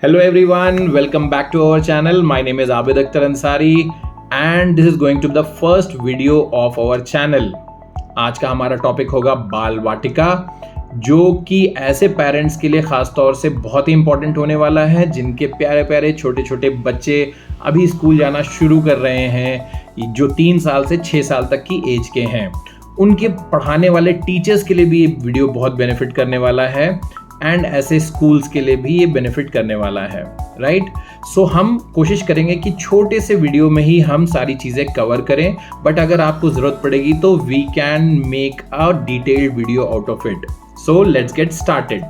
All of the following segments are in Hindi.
Hello everyone, welcome back to our channel. My name is Abid Akhtar Ansari and this is going to be the first video of our channel. आज का हमारा टॉपिक होगा बाल वाटिका, जो कि ऐसे पेरेंट्स के लिए ख़ास तौर से बहुत ही इंपॉर्टेंट होने वाला है जिनके प्यारे प्यारे छोटे छोटे बच्चे अभी स्कूल जाना शुरू कर रहे हैं, जो 3 साल से 6 साल तक की एज के हैं। उनके पढ़ाने वाले टीचर्स के लिए भी ये वीडियो बहुत बेनिफिट करने वाला है एंड ऐसे स्कूल्स के लिए भी ये बेनिफिट करने वाला है, राइट। सो हम कोशिश करेंगे कि छोटे से वीडियो में ही हम सारी चीज़ें कवर करें, बट अगर आपको ज़रूरत पड़ेगी तो we can make a detailed video out of it. So let's get started.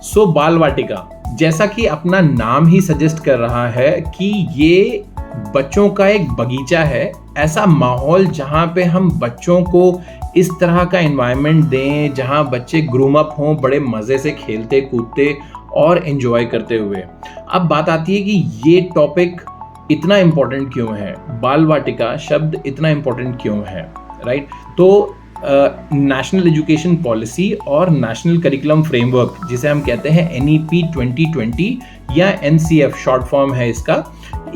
So Bal Vatika, जैसा कि अपना नाम ही सजेस्ट कर रहा है कि ये बच्चों का एक बगीचा है, ऐसा माहौल जहाँ पे हम बच्चों को इस तरह का एनवायरनमेंट दें जहाँ बच्चे ग्रूम अप हों बड़े मज़े से खेलते कूदते और एंजॉय करते हुए। अब बात आती है कि ये टॉपिक इतना इम्पोर्टेंट क्यों है, बाल वाटिका शब्द इतना इम्पोर्टेंट क्यों है, राइट। तो नेशनल एजुकेशन पॉलिसी और नेशनल करिकुलम फ्रेमवर्क, जिसे हम कहते हैं NEP 2020 या NCF शॉर्ट फॉर्म है इसका,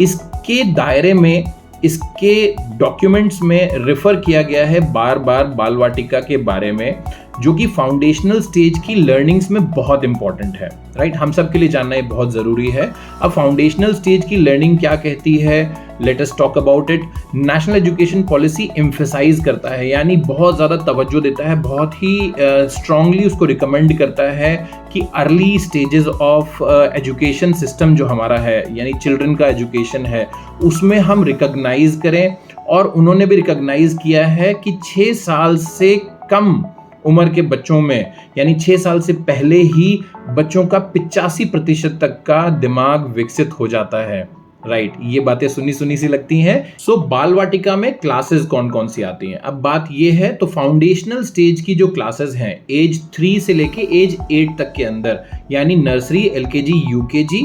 इसके दायरे में इसके डॉक्यूमेंट्स में रेफर किया गया है बार बार बाल वाटिका के बारे में, जो कि फाउंडेशनल स्टेज की लर्निंग्स में बहुत इंपॉर्टेंट है, राइट। हम सब के लिए जानना ये बहुत ज़रूरी है। अब फाउंडेशनल स्टेज की लर्निंग क्या कहती है, let us talk about it. National education policy emphasize करता है, यानी बहुत ज़्यादा तवज्जो देता है, बहुत ही स्ट्रांगली उसको रिकमेंड करता है कि early stages of education system जो हमारा है, यानी चिल्ड्रन का एजुकेशन है, उसमें हम रिकॉग्नाइज करें। और उन्होंने भी रिकॉग्नाइज किया है कि 6 साल से कम उम्र के बच्चों में, यानी 6 साल से पहले ही बच्चों का 85% तक का दिमाग विकसित हो जाता है, राइट। ये बातें सुनी सुनी सी लगती हैं। सो बाल वाटिका में क्लासेस कौन कौन सी आती हैं। अब बात ये है, तो फाउंडेशनल स्टेज की जो क्लासेस हैं एज 3 से लेके एज 8 तक के अंदर, यानी नर्सरी, LKG, UKG,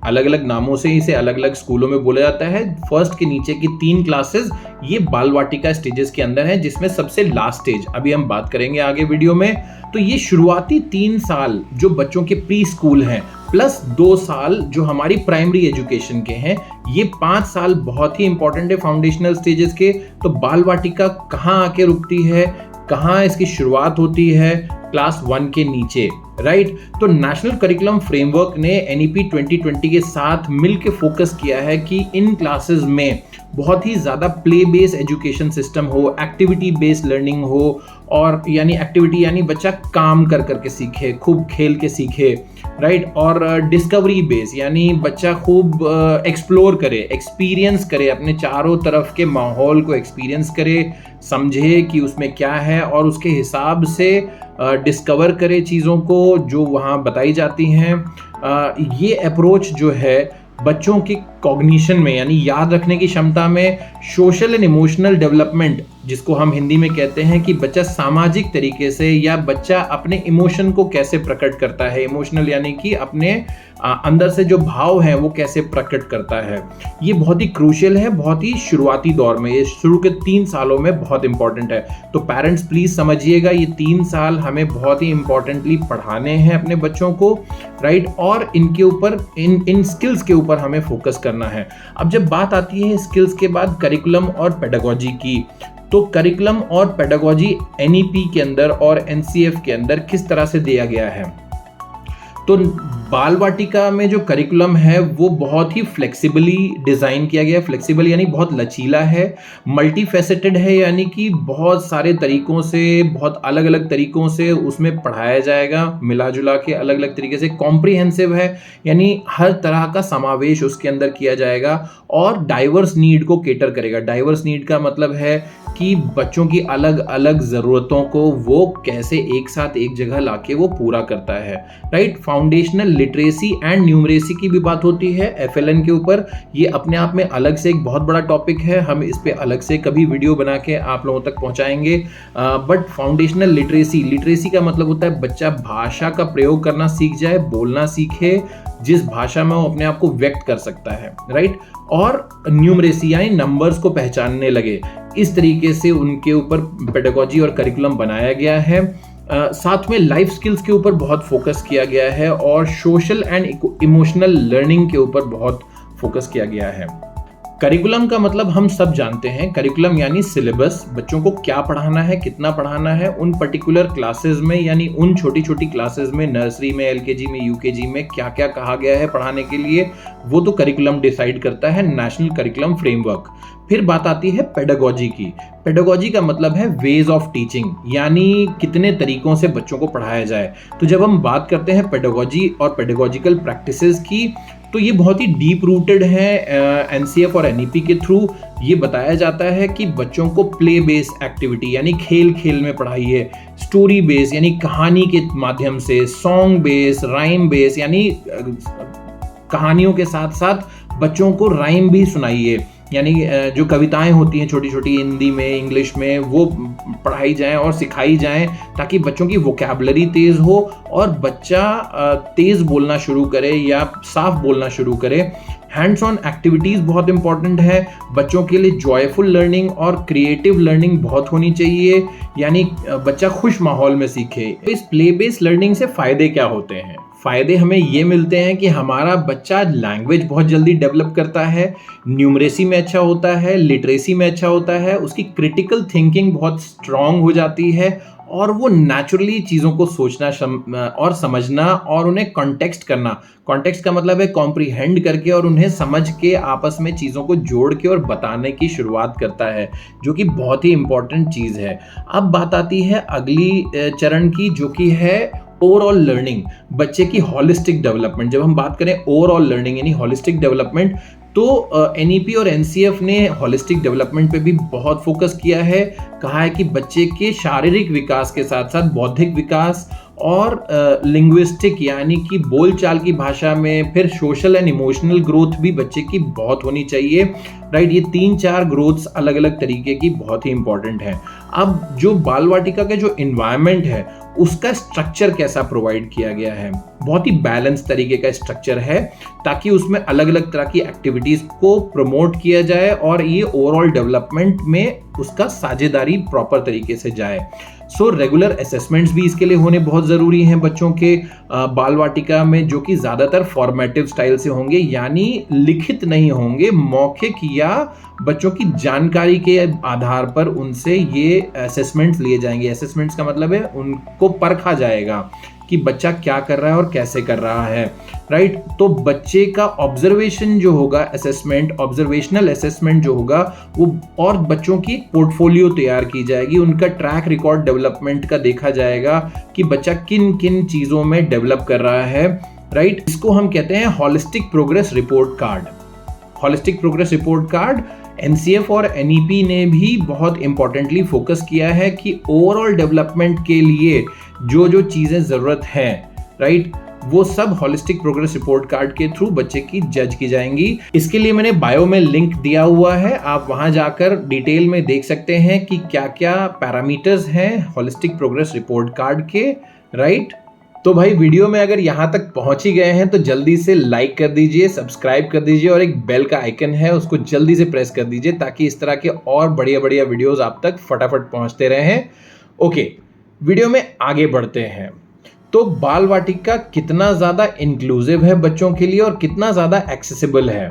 अलग अलग नामों से इसे अलग अलग स्कूलों में बोला जाता है। फर्स्ट के नीचे की 3 क्लासेस ये बाल वाटिका स्टेजेस के अंदर है, जिसमें सबसे लास्ट स्टेज अभी हम बात करेंगे आगे वीडियो में। तो ये शुरुआती 3 साल जो बच्चों के प्री स्कूल हैं, प्लस 2 साल जो हमारी प्राइमरी एजुकेशन के हैं, ये 5 साल बहुत ही इंपॉर्टेंट है फाउंडेशनल स्टेजेस के। तो बाल वाटिका कहाँ आके रुकती है, कहाँ इसकी शुरुआत होती है, क्लास 1 के नीचे, राइट। तो नेशनल करिकुलम फ्रेमवर्क ने NEP 2020 के साथ मिलकर फोकस किया है कि इन क्लासेस में बहुत ही ज़्यादा प्ले बेस्ड एजुकेशन सिस्टम हो, एक्टिविटी बेस्ड लर्निंग हो, और यानी एक्टिविटी यानी बच्चा काम कर करके सीखे, खूब खेल के सीखे, राइट। और डिस्कवरी बेस यानी बच्चा खूब एक्सप्लोर करे, एक्सपीरियंस करे, अपने चारों तरफ के माहौल को एक्सपीरियंस करे, समझे कि उसमें क्या है और उसके हिसाब से डिस्कवर करे चीज़ों को जो वहाँ बताई जाती हैं। ये अप्रोच जो है बच्चों की कॉग्निशन में, यानी याद रखने की क्षमता में, सोशल एंड इमोशनल डेवलपमेंट, जिसको हम हिंदी में कहते हैं कि बच्चा सामाजिक तरीके से या बच्चा अपने इमोशन को कैसे प्रकट करता है, इमोशनल यानी कि अपने अंदर से जो भाव हैं वो कैसे प्रकट करता है, ये बहुत ही क्रूशियल है, बहुत ही शुरुआती दौर में, ये शुरू के 3 सालों में बहुत इंपॉर्टेंट है। तो पेरेंट्स प्लीज समझिएगा, ये 3 साल हमें बहुत ही इंपॉर्टेंटली पढ़ाने हैं अपने बच्चों को, राइट। और इनके ऊपर इन स्किल्स के ऊपर हमें फोकस करना है। अब जब बात आती है स्किल्स के बाद करिकुलम और पेडागोजी की, तो करिकुलम और पेडागोजी NEP के अंदर और NCF के अंदर किस तरह से दिया गया है। तो बाल वाटिका में जो करिकुलम है वो बहुत ही फ्लेक्सिबली डिज़ाइन किया गया है। फ्लेक्सिबल यानी बहुत लचीला है, मल्टी फैसेटेड है, यानी कि बहुत सारे तरीकों से, बहुत अलग अलग तरीकों से उसमें पढ़ाया जाएगा, मिला जुला के अलग अलग तरीके से। कॉम्प्रिहेंसिव है, यानी हर तरह का समावेश उसके अंदर किया जाएगा और डाइवर्स नीड को केटर करेगा। डाइवर्स नीड का मतलब है कि बच्चों की अलग अलग ज़रूरतों को वो कैसे एक साथ एक जगह लाके वो पूरा करता है, right. Foundational literacy and numeracy की भी बात होती है FLN के ऊपर। ये अपने आप में अलग से एक बहुत बड़ा टॉपिक है, हम इस पे अलग से कभी वीडियो बना के आप लोगों तक पहुंचाएंगे। बट फाउंडेशनल लिटरेसी का मतलब होता है बच्चा भाषा का प्रयोग करना सीख जाए, बोलना सीखे, जिस भाषा में वो अपने आप को व्यक्त कर सकता है, राइट। और न्यूमरेसी यानी नंबर्स को पहचानने लगे। इस तरीके से उनके ऊपर पेडागोजी और करिकुलम बनाया गया है। साथ में लाइफ स्किल्स के ऊपर बहुत फोकस किया गया है और सोशल एंड इमोशनल लर्निंग के ऊपर बहुत फोकस किया गया है। करिकुलम का मतलब हम सब जानते हैं, करिकुलम यानी सिलेबस, बच्चों को क्या पढ़ाना है, कितना पढ़ाना है, उन पर्टिकुलर क्लासेस में यानी उन छोटी छोटी क्लासेस में, नर्सरी में, एलकेजी में, यूकेजी में क्या क्या कहा गया है पढ़ाने के लिए, वो तो करिकुलम डिसाइड करता है, नेशनल करिकुलम फ्रेमवर्क। फिर बात आती है पेडागोजी की। पेडागोजी का मतलब है वेज ऑफ टीचिंग, यानी कितने तरीकों से बच्चों को पढ़ाया जाए। तो जब हम बात करते हैं पेडागोजी और पेडागोजिकल प्रैक्टिसेस की, तो ये बहुत ही डीप रूटेड है। एनसीएफ और एनईपी के थ्रू ये बताया जाता है कि बच्चों को प्ले बेस एक्टिविटी यानी खेल खेल में पढ़ाइए, स्टोरी बेस यानी कहानी के माध्यम से, सॉन्ग बेस, राइम बेस यानी कहानियों के साथ साथ बच्चों को राइम भी सुनाइए, यानी जो कविताएं होती हैं छोटी छोटी हिंदी में, इंग्लिश में, वो पढ़ाई जाएं और सिखाई जाएं ताकि बच्चों की वोकैबुलरी तेज हो और बच्चा तेज बोलना शुरू करे या साफ बोलना शुरू करे। हैंड्स ऑन एक्टिविटीज बहुत इंपॉर्टेंट है बच्चों के लिए। जॉयफुल लर्निंग और क्रिएटिव लर्निंग बहुत होनी चाहिए, यानी बच्चा खुश माहौल में सीखे। इस प्ले बेस्ड लर्निंग से फायदे क्या होते हैं? फायदे हमें ये मिलते हैं कि हमारा बच्चा लैंग्वेज बहुत जल्दी डेवलप करता है, न्यूमरेसी में अच्छा होता है, लिटरेसी में अच्छा होता है, उसकी क्रिटिकल थिंकिंग बहुत स्ट्रांग हो जाती है और वो नेचुरली चीज़ों को सोचना और समझना और उन्हें कॉन्टेक्स्ट करना, कॉन्टेक्स्ट का मतलब है कॉम्प्रीहेंड करके और उन्हें समझ के आपस में चीज़ों को जोड़ के और बताने की शुरुआत करता है, जो कि बहुत ही इंपॉर्टेंट चीज़ है। अब बात आती है अगली चरण की, जो कि है ओवरऑल लर्निंग, बच्चे की हॉलिस्टिक डेवलपमेंट। जब हम बात करें ओवरऑल लर्निंग यानी हॉलिस्टिक डेवलपमेंट, तो एनईपी और एनसीएफ ने हॉलिस्टिक डेवलपमेंट पे भी बहुत फोकस किया है। कहा है कि बच्चे के शारीरिक विकास के साथ साथ बौद्धिक विकास और लिंग्विस्टिक यानी कि बोलचाल की भाषा में, फिर सोशल एंड इमोशनल ग्रोथ भी बच्चे की बहुत होनी चाहिए, राइट। ये 3-4 ग्रोथ्स अलग अलग तरीके की बहुत ही इंपॉर्टेंट है। अब जो बाल वाटिका का जो इन्वायरमेंट है उसका स्ट्रक्चर कैसा प्रोवाइड किया गया है? बहुत ही बैलेंस तरीके का स्ट्रक्चर है ताकि उसमें अलग अलग तरह की एक्टिविटीज को प्रमोट किया जाए और ये ओवरऑल डेवलपमेंट में उसका साझेदारी प्रॉपर तरीके से जाए। सो रेगुलर असेसमेंट्स भी इसके लिए होने बहुत ज़रूरी हैं बच्चों के बाल वाटिका में, जो कि ज़्यादातर फॉर्मेटिव स्टाइल से होंगे, यानी लिखित नहीं होंगे, मौखिक या बच्चों की जानकारी के आधार पर उनसे ये असेसमेंट्स लिए जाएंगे। असेसमेंट्स का मतलब है उनको परखा जाएगा कि बच्चा क्या कर रहा है और कैसे कर रहा है, राइट। तो बच्चे का ऑब्जर्वेशन जो होगा, असेसमेंट, ऑब्जर्वेशनल असेसमेंट जो होगा वो, और बच्चों की पोर्टफोलियो तैयार की जाएगी, उनका ट्रैक रिकॉर्ड डेवलपमेंट का देखा जाएगा कि बच्चा किन किन चीज़ों में डेवलप कर रहा है, राइट। इसको हम कहते हैं holistic progress report card. Holistic progress report card NCF और एनईपी ने भी बहुत इंपॉर्टेंटली फोकस किया है कि ओवरऑल डेवलपमेंट के लिए जो जो चीज़ें ज़रूरत है, राइट, वो सब हॉलिस्टिक प्रोग्रेस रिपोर्ट कार्ड के थ्रू बच्चे की जज की जाएंगी। इसके लिए मैंने बायो में लिंक दिया हुआ है, आप वहां जाकर डिटेल में देख सकते हैं कि क्या क्या पैरामीटर्स हैं हॉलिस्टिक प्रोग्रेस रिपोर्ट कार्ड के, राइट। तो भाई वीडियो में अगर यहाँ तक पहुंच ही गए हैं तो जल्दी से लाइक कर दीजिए, सब्सक्राइब कर दीजिए और एक बेल का आइकन है उसको जल्दी से प्रेस कर दीजिए ताकि इस तरह के और बढ़िया बढ़िया वीडियोस आप तक फटाफट पहुंचते रहें। ओके, वीडियो में आगे बढ़ते हैं। तो बाल वाटिका कितना ज़्यादा इंक्लूसिव है बच्चों के लिए और कितना ज़्यादा एक्सेसिबल है?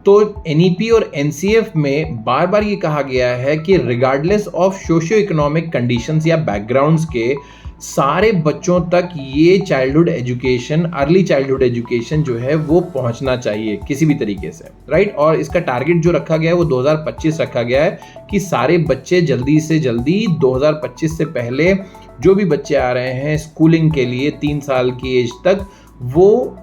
तो एनईपी और एनसीएफ में बार बार ये कहा गया है कि regardless of socio economic conditions या बैकग्राउंड्स के सारे बच्चों तक ये childhood education, early childhood education जो है वो पहुंचना चाहिए किसी भी तरीके से, राइट। और इसका टारगेट जो रखा गया है वो 2025 रखा गया है कि सारे बच्चे जल्दी से जल्दी 2025 से पहले जो भी बच्चे आ रहे हैं स्कूलिंग के लिए 3 साल की एज तक, वो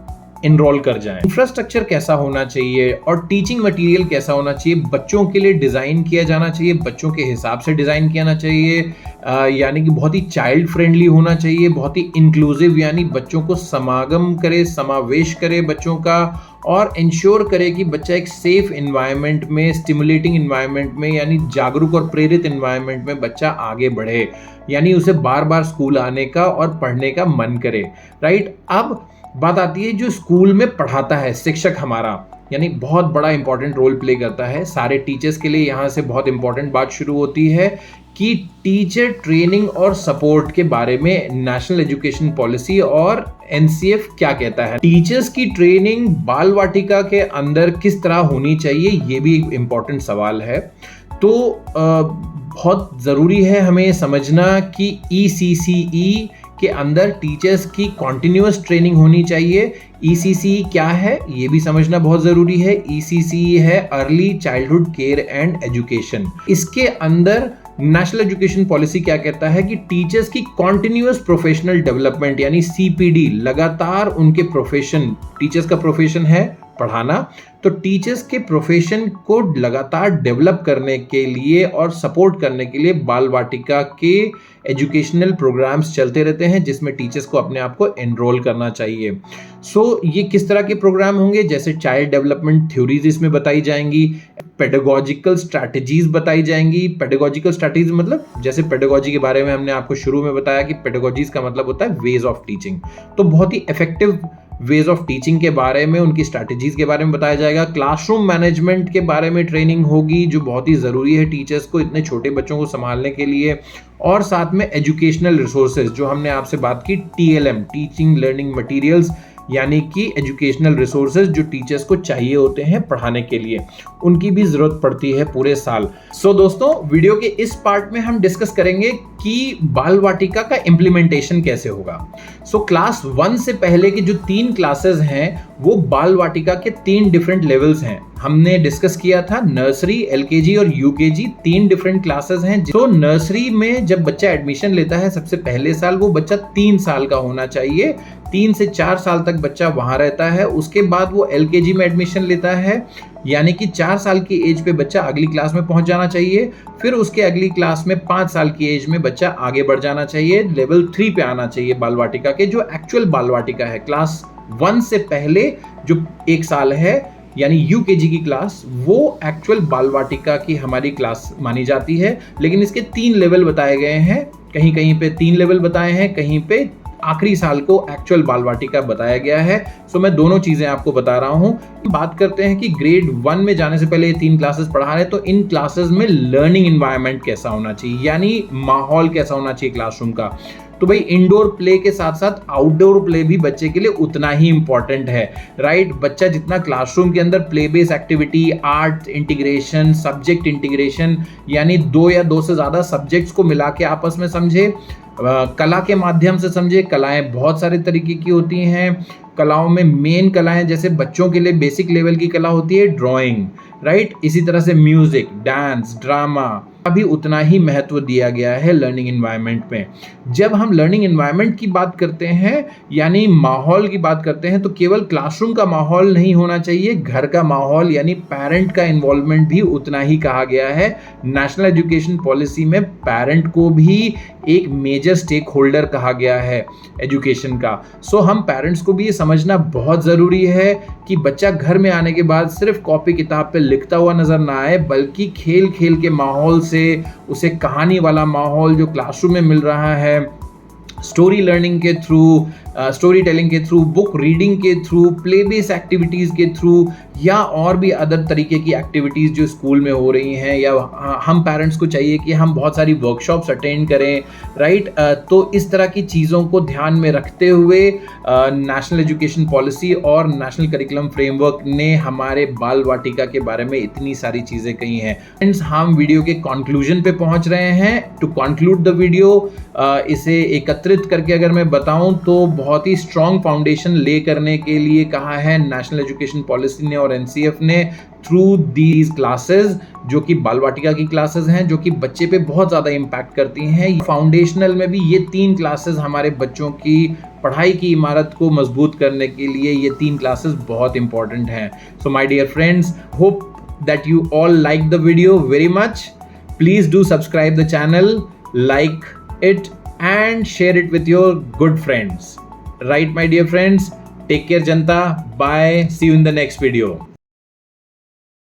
इनरोल कर जाएं। इंफ्रास्ट्रक्चर कैसा होना चाहिए और टीचिंग मटेरियल कैसा होना चाहिए, बच्चों के लिए डिज़ाइन किया जाना चाहिए, बच्चों के हिसाब से डिज़ाइन किया जाना चाहिए, यानी कि बहुत ही चाइल्ड फ्रेंडली होना चाहिए, बहुत ही इंक्लूसिव, यानी बच्चों को समागम करे, समावेश करे बच्चों का, और इंश्योर करे कि बच्चा एक सेफ इन्वायरमेंट में, स्टिमुलेटिंग इन्वायरमेंट में, यानी जागरूक और प्रेरित इन्वायरमेंट में बच्चा आगे बढ़े, यानी उसे बार बार स्कूल आने का और पढ़ने का मन करे, राइट। अब बात आती है जो स्कूल में पढ़ाता है शिक्षक हमारा, यानी बहुत बड़ा इंपॉर्टेंट रोल प्ले करता है। सारे टीचर्स के लिए यहाँ से बहुत इंपॉर्टेंट बात शुरू होती है कि टीचर ट्रेनिंग और सपोर्ट के बारे में नेशनल एजुकेशन पॉलिसी और एनसीएफ क्या कहता है। टीचर्स की ट्रेनिंग बाल वाटिका के अंदर किस तरह होनी चाहिए, ये भी एक इम्पॉर्टेंट सवाल है। तो बहुत ज़रूरी है हमें समझना कि ECCE के अंदर टीचर्स की कॉन्टिन्यूअस ट्रेनिंग होनी चाहिए। ECCE क्या है ये भी समझना बहुत ज़रूरी है। ECCE है early childhood care and education. इसके अंदर नेशनल एजुकेशन पॉलिसी क्या कहता है कि टीचर्स की कॉन्टिन्यूअस प्रोफेशनल डेवलपमेंट यानी CPD, लगातार उनके प्रोफेशन, टीचर्स का प्रोफेशन है पढ़ाना, तो टीचर्स के प्रोफेशन को लगातार डेवलप करने के लिए और सपोर्ट करने के लिए बाल वाटिका के एजुकेशनल प्रोग्राम्स चलते रहते हैं जिसमें टीचर्स को अपने आप को एनरोल करना चाहिए। ये किस तरह के प्रोग्राम होंगे, जैसे चाइल्ड डेवलपमेंट थ्योरीज इसमें बताई जाएंगी, पेडागोजिकल स्ट्रैटेजीज बताई जाएंगी। पेडागोजिकल स्ट्रैटेजीज मतलब जैसे पेडागोजी के बारे में हमने आपको शुरू में बताया कि पेडागोजीज का मतलब होता है वेज ऑफ टीचिंग, तो बहुत ही इफेक्टिव वेज ऑफ टीचिंग के बारे में, उनकी स्ट्रैटेजीज के बारे में बताया जाएगा। क्लासरूम मैनेजमेंट के बारे में ट्रेनिंग होगी जो बहुत ही ज़रूरी है टीचर्स को इतने छोटे बच्चों को संभालने के लिए। और साथ में एजुकेशनल रिसोर्सेज जो हमने आपसे बात की, TLM टीचिंग लर्निंग मटेरियल्स, यानी कि एजुकेशनल रिसोर्सेज जो टीचर्स को चाहिए होते हैं पढ़ाने के लिए, उनकी भी जरूरत पड़ती है पूरे साल। दोस्तों वीडियो के इस पार्ट में हम डिस्कस करेंगे कि बाल वाटिका का इम्प्लीमेंटेशन कैसे होगा। क्लास 1 से पहले की जो 3 क्लासेस हैं वो बाल वाटिका के 3 डिफरेंट लेवल्स हैं। हमने डिस्कस किया था नर्सरी, LKG और UKG 3 डिफरेंट क्लासेस हैं। तो नर्सरी में जब बच्चा एडमिशन लेता है सबसे पहले साल, वो बच्चा 3 साल का होना चाहिए, 3 से 4 साल तक बच्चा वहां रहता है। उसके बाद वो LKG में एडमिशन लेता है, यानी कि 4 साल की एज पे बच्चा अगली क्लास में पहुंच जाना चाहिए। फिर उसके अगली क्लास में 5 साल की एज में बच्चा आगे बढ़ जाना चाहिए, लेवल 3 पे आना चाहिए बाल वाटिका के। जो एक्चुअल बाल वाटिका है क्लास 1 से पहले जो 1 साल है, यानी UKG की क्लास, वो एक्चुअल बाल वाटिका की हमारी क्लास मानी जाती है। लेकिन इसके 3 लेवल बताए गए हैं, कहीं कहीं पे 3 लेवल बताए हैं, कहीं पे आखिरी साल को एक्चुअल बाल वाटिका बताया गया है। मैं दोनों चीजें आपको बता रहा हूं। बात करते हैं कि ग्रेड 1 में जाने से पहले ये 3 क्लासेस पढ़ा रहे हैं, तो इन क्लासेस में लर्निंग एनवायरनमेंट कैसा होना चाहिए, यानी माहौल कैसा होना चाहिए क्लासरूम का। तो भाई इंडोर प्ले के साथ साथ आउटडोर प्ले भी बच्चे के लिए उतना ही इंपॉर्टेंट है, राइट। बच्चा जितना क्लासरूम के अंदर play based activity, art integration, subject integration, यानी 2 या 2 से ज्यादा सब्जेक्ट्स को मिला के आपस में समझे, कला के माध्यम से समझे। कलाएं बहुत सारे तरीके की होती हैं। कलाओं में मेन कलाएं जैसे बच्चों के लिए बेसिक लेवल की कला होती है ड्राइंग, राइट। इसी तरह से म्यूजिक, डांस, ड्रामा अभी उतना ही महत्व दिया गया है लर्निंग एनवायरनमेंट में। जब हम लर्निंग एनवायरनमेंट की बात करते हैं, यानी माहौल की बात करते हैं, तो केवल क्लासरूम का माहौल नहीं होना चाहिए, घर का माहौल यानी पेरेंट का इन्वॉल्वमेंट भी उतना ही कहा गया है। नेशनल एजुकेशन पॉलिसी में पेरेंट को भी एक मेजर स्टेक होल्डर कहा गया है एजुकेशन का। हम पेरेंट्स को भी ये समझना बहुत ज़रूरी है कि बच्चा घर में आने के बाद सिर्फ कॉपी किताब पे लिखता हुआ नजर ना आए, बल्कि खेल खेल के माहौल से उसे कहानी वाला माहौल जो क्लासरूम में मिल रहा है, स्टोरी लर्निंग के थ्रू, स्टोरी टेलिंग के थ्रू, बुक रीडिंग के थ्रू, प्ले बेस्ड एक्टिविटीज़ के थ्रू, या और भी अदर तरीके की एक्टिविटीज़ जो स्कूल में हो रही हैं, या हम पेरेंट्स को चाहिए कि हम बहुत सारी वर्कशॉप्स अटेंड करें, राइट। तो इस तरह की चीज़ों को ध्यान में रखते हुए नेशनल एजुकेशन पॉलिसी और नेशनल करिकुलम फ्रेमवर्क ने हमारे बाल वाटिका के बारे में इतनी सारी चीज़ें कही हैं। फ्रेंड्स, हम वीडियो के कंक्लूजन पे पहुंच रहे हैं। टू कंक्लूड द वीडियो, इसे एकत्रित करके अगर मैं बताऊं तो बहुत ही स्ट्रॉन्ग फाउंडेशन ले करने के लिए कहा है नेशनल एजुकेशन पॉलिसी ने और NCF ने, थ्रू दीज क्लासेस जो कि बाल वाटिका की क्लासेस हैं, जो कि बच्चे पे बहुत ज़्यादा इम्पैक्ट करती हैं। फाउंडेशनल में भी ये 3 क्लासेस हमारे बच्चों की पढ़ाई की इमारत को मजबूत करने के लिए ये 3 क्लासेस बहुत इंपॉर्टेंट हैं। So my dear friends, hope that you all like the video very much. Please do subscribe the channel, like it and share it with your good friends. Right, my dear friends? Take care, Janta. Bye. See you in the next video.